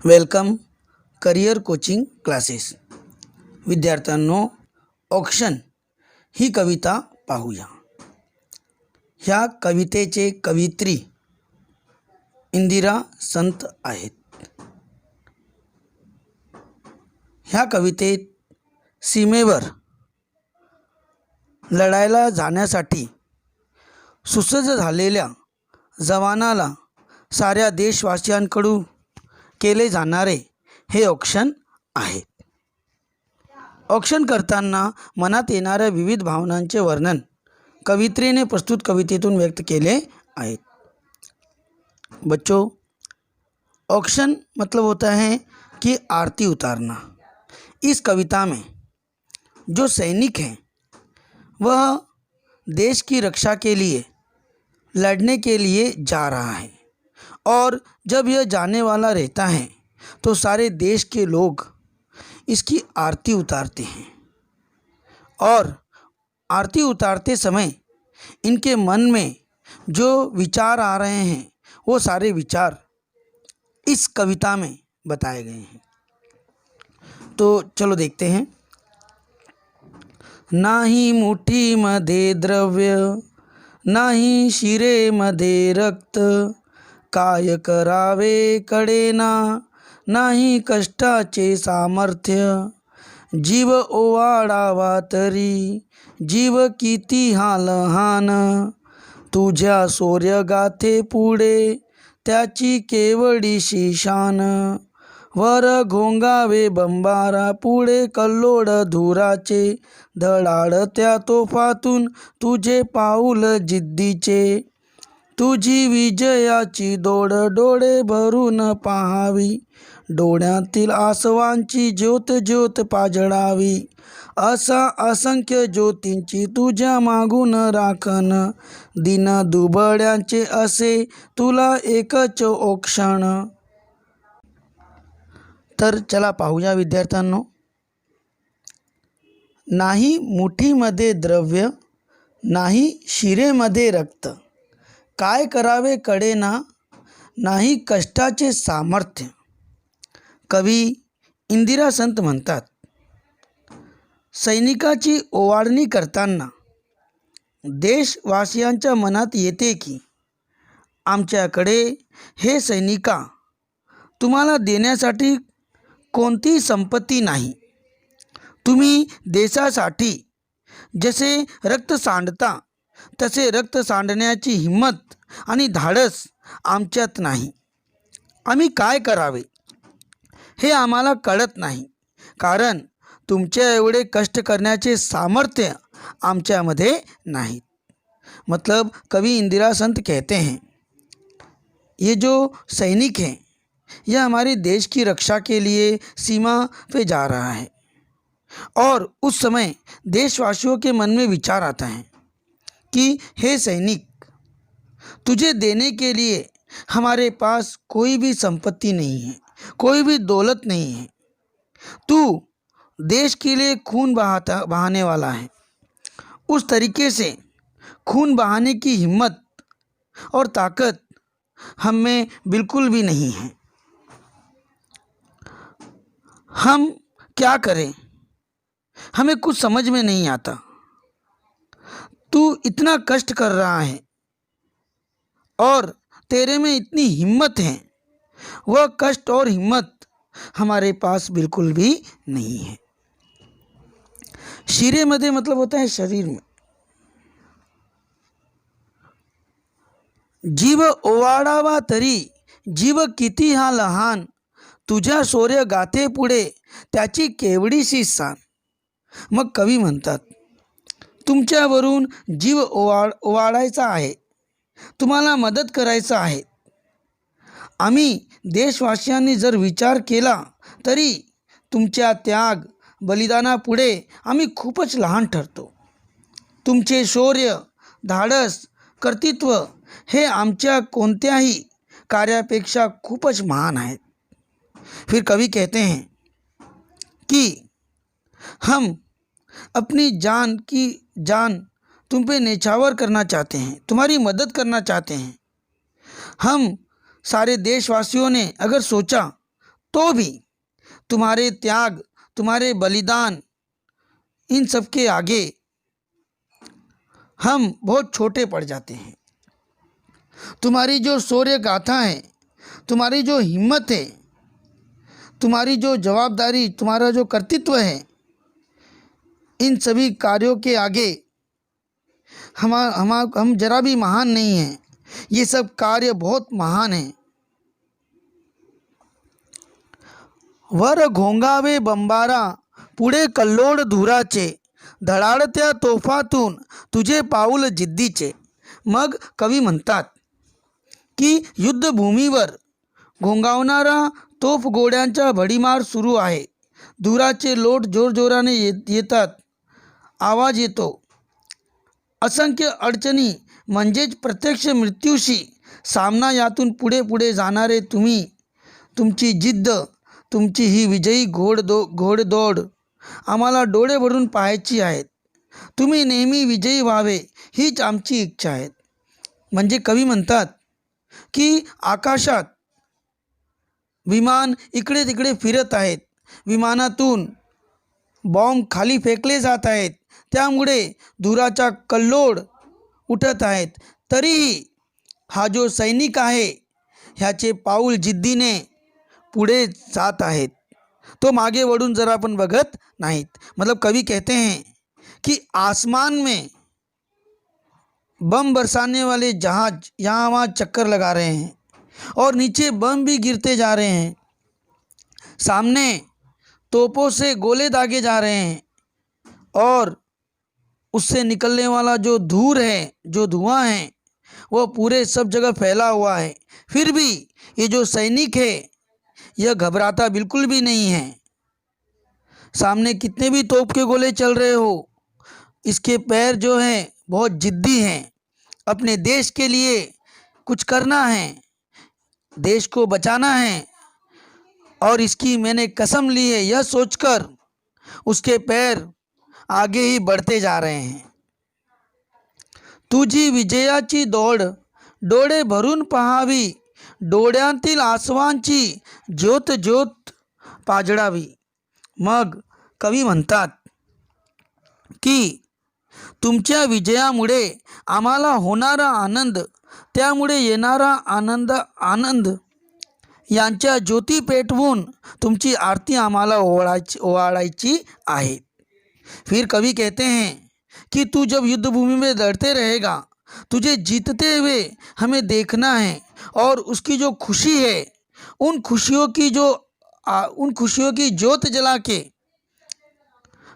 Welcome career coaching classes. विद्यार्थ्यांनो, auction ही कविता पाहूया. ह्या कवितेचे कवित्री इंदिरा संत आहेत. ह्या कवितेत सीमेवर लढायला जाण्यासाठी सुसज्ज झालेल्या जवानाला साऱ्या देशवासियांकडून केले जाणारे हे औक्षण आहे. औक्षण करताना मनात येणाऱ्या विविध भावनांचे वर्णन कवित्रीने प्रस्तुत कवितेतून व्यक्त केले आहेत. बच्चों, औक्षण मतलब होता है कि आरती उतारना. इस कविता में जो सैनिक हैं वह देश की रक्षा के लिए लड़ने के लिए जा रहा है, और जब यह जाने वाला रहता है तो सारे देश के लोग इसकी आरती उतारते हैं, और आरती उतारते समय इनके मन में जो विचार आ रहे हैं वो सारे विचार इस कविता में बताए गए हैं. तो चलो देखते हैं. नाही मुठीमध्ये द्रव्य, नाही शिरेमध्ये रक्त, काय करावे कळेना, नाही कष्टाचे सामर्थ्य, जीव ओवाळावा तरी, जीव किती हा लहान, तुझ्या शौर्यगाथे पुढे त्याची केवढीशी शान, वर घोंगावे बंबारा पुढे कल्लोळ धुराचे, धडाडत्या तोफातून तुझे पाऊल जिद्दीचे, तुझी विजयाची दौड डोळे भरून पाहावी, डोळ्यातील आसवांची ज्योत ज्योत पाजळावी, असा असंख्य ज्योतींची तुझ्या मागून राखण, दिन दुबळ्यांचे असे तुला एकच औक्षण. तर चला पाहूया विद्यार्थ्यांनो. नाही मुठीमध्ये द्रव्य, नाही शिरेमध्ये रक्त, काय करावे कळेना, नाही कष्टाचे सामर्थ्य. कवी इंदिरा संत म्हणतात, सैनिकाची ओवाळणी करताना देशवासियांच्या मनात येते की आमच्याकडे हे सैनिका तुम्हाला देण्यासाठी कोणतीही संपत्ती नाही. तुम्ही देशासाठी जसे रक्त सांडता तसे रक्त सांडण्याची हिंमत आणि धाडस आमच्यात नाही. आम्ही काय करावे हे आम्हाला कळत नाही, कारण तुमच्या एवढे कष्ट करण्याचे सामर्थ्य आमच्यामध्ये नाही. मतलब कवि इंदिरा संत कहते हैं, ये जो सैनिक हैं यह हमारे देश की रक्षा के लिए सीमा पे जा रहा है, और उस समय देशवासियों के मन में विचार आता है कि हे सैनिक, तुझे देने के लिए हमारे पास कोई भी संपत्ति नहीं है, कोई भी दौलत नहीं है. तू देश के लिए खून बहाने वाला है. उस तरीके से खून बहाने की हिम्मत और ताकत हम में बिल्कुल भी नहीं है. हम क्या करें, हमें कुछ समझ में नहीं आता. तू इतना कष्ट कर रहा है और तेरे में इतनी हिम्मत है, वह कष्ट और हिम्मत हमारे पास बिल्कुल भी नहीं है. शिरेमध्ये मतलब होता है शरीर में. जीव ओवाळावा तरी, जीव किती हा लहान, तुझ्या शौर्य गाथे पुढे त्याची केवढीशी शान. मग कवी म्हणतात, तुमच्यावरून जीव ओवाळायचा आहे, तुम्हाला मदत करायचं आहे. आम्ही देशवासियांनी जर विचार केला तरी तुमच्या त्याग बलिदानापुढे आम्ही खूपच लहान ठरतो. तुमचे शौर्य, धाडस, कर्तृत्व हे आमच्या कोणत्याही कार्यापेक्षा खूपच महान आहेत. फिर कवि कहते हैं कि हम अपनी जान तुम पे न्यौछावर करना चाहते हैं, तुम्हारी मदद करना चाहते हैं. हम सारे देशवासियों ने अगर सोचा तो भी तुम्हारे त्याग, तुम्हारे बलिदान, इन सब के आगे हम बहुत छोटे पड़ जाते हैं। तुम्हारी जो शौर्य गाथा है, तुम्हारी जो हिम्मत है, तुम्हारी जो जवाबदारी, तुम्हारा जो कर्तृत्व है, इन सभी कार्यों के आगे हम जरा भी महान नहीं हैं। ये सब कार्य बहुत महान हैं। वर घोंगावे बंबारा, पुढे कल्लोळ धुराचे, धडाडत्या तोफातून तुझे पाऊल जिद्दीचे. मग कवी म्हणतात की युद्धभूमीवर घोंगावणारा तोफ गोळ्यांचा भडीमार सुरू आहे. धुराचे लोट जोरजोराने येतात, आवाज येतो. असंख्य अडचणी म्हणजेच प्रत्यक्ष मृत्यूशी सामना, यातून पुढे पुढे जाणारे तुम्ही, तुमची जिद्द, तुमची ही विजयी घोडदौड आम्हाला डोळे भरून पाहायची आहेत. तुम्ही नेहमी विजयी व्हावे हीच आमची इच्छा आहे. म्हणजे कवी म्हणतात की आकाशात विमान इकडे तिकडे फिरत आहेत, विमानातून बॉम्ब खाली फेकले जात आहेत, त्यामुळे धुराचा कल्लोळ उठत आहेत. तरीही हा जो सैनिक आहे ह्याचे पाऊल जिद्दीने पुढे जात आहेत. तो मागे वळून जरा पण बघत नाहीत. मतलब कवि कहते हैं कि आसमान में बम बरसाने वाले जहाज यहाँ वहाँ चक्कर लगा रहे हैं और नीचे बम भी गिरते जा रहे हैं, सामने तोपों से गोले दागे जा रहे हैं और उससे निकलने वाला जो धूर है, जो धुआं है, वह पूरे सब जगह फैला हुआ है. फिर भी ये जो सैनिक है यह घबराता बिल्कुल भी नहीं है. सामने कितने भी तोप के गोले चल रहे हो, इसके पैर जो हैं बहुत जिद्दी हैं. अपने देश के लिए कुछ करना है, देश को बचाना है और इसकी मैंने कसम ली है, यह सोचकर उसके पैर आगे ही बढ़ते जा रहे हैं. तुझी विजयाची दौड डोळे भरून पहावी, डोळ्यांतील आसवांची ज्योत ज्योत पाजळावी. मग कवी म्हणतात की तुमच्या विजयामुळे आम्हाला होणारा आनंद, त्यामुळे येणारा आनंद यांच्या ज्योती पेटवून तुमची आरती आम्हाला ओवाळायची आहे. फिर कवि कहते हैं कि तू जब युद्ध भूमि में लड़ते रहेगा, तुझे जीतते हुए हमें देखना है और उसकी जो खुशी है, उन खुशियों की ज्योत जला के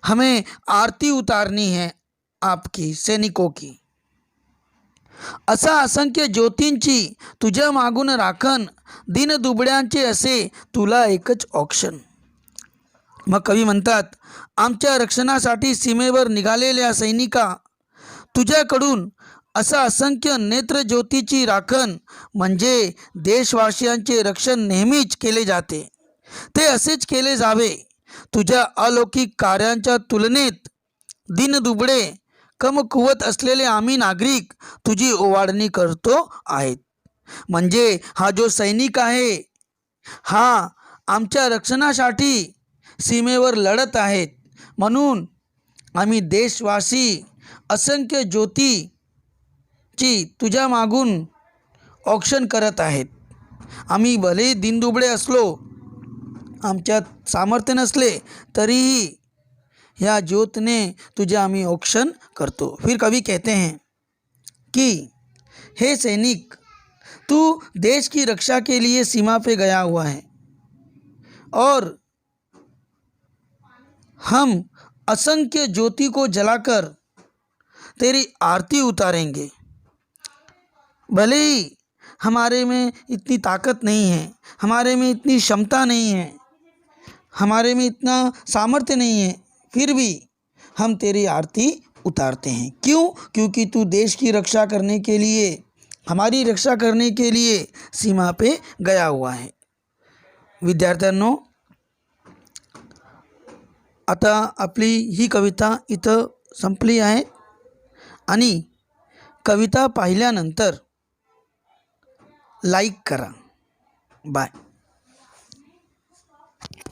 हमें आरती उतारनी है आपकी, सैनिकों की. असा असंख्य ज्योतींची तुझ्या मागून राखण, दिन दुबळ्यांचे असे तुला एकच ऑप्शन. मग कवी म्हणतात, आमच्या रक्षणासाठी सीमेवर निघालेल्या सैनिका, तुझ्याकडून असा असंख्य नेत्रज्योतीची राखण म्हणजे देशवासियांचे रक्षण नेहमीच केले जाते. ते असेच केले जावे. तुझ्या अलौकिक कार्यांच्या तुलनेत दिनदुबळे कमकुवत असलेले आम्ही नागरिक तुझी ओवाळणी करतो आहेत. म्हणजे हा जो सैनिक आहे हा आमच्या रक्षणासाठी सीमेवर लढत आहेत, म्हणून आम्ही देशवासी असंख्य ज्योतीची तुझ्या मागून औक्षण करत आहेत. आम्ही भले दिनदुबळे असलो, आमच्यात सामर्थ्य नसले, तरीही ह्या ज्योतने तुझे आम्ही औक्षण करतो. फिर कवि कहते हैं कि हे सैनिक, तू देश की रक्षा के लिए सीमा पे गया हुआ है और हम असंख्य ज्योति को जलाकर तेरी आरती उतारेंगे. भले ही हमारे में इतनी ताकत नहीं है, हमारे में इतनी क्षमता नहीं है, हमारे में इतना सामर्थ्य नहीं है, फिर भी हम तेरी आरती उतारते हैं. क्यों? क्योंकि तू देश की रक्षा करने के लिए, हमारी रक्षा करने के लिए सीमा पे गया हुआ है. विद्यार्थ्यांनो, आता आपली ही कविता इथं संपली आहे आणि कविता पाहिल्यानंतर लाईक करा. बाय.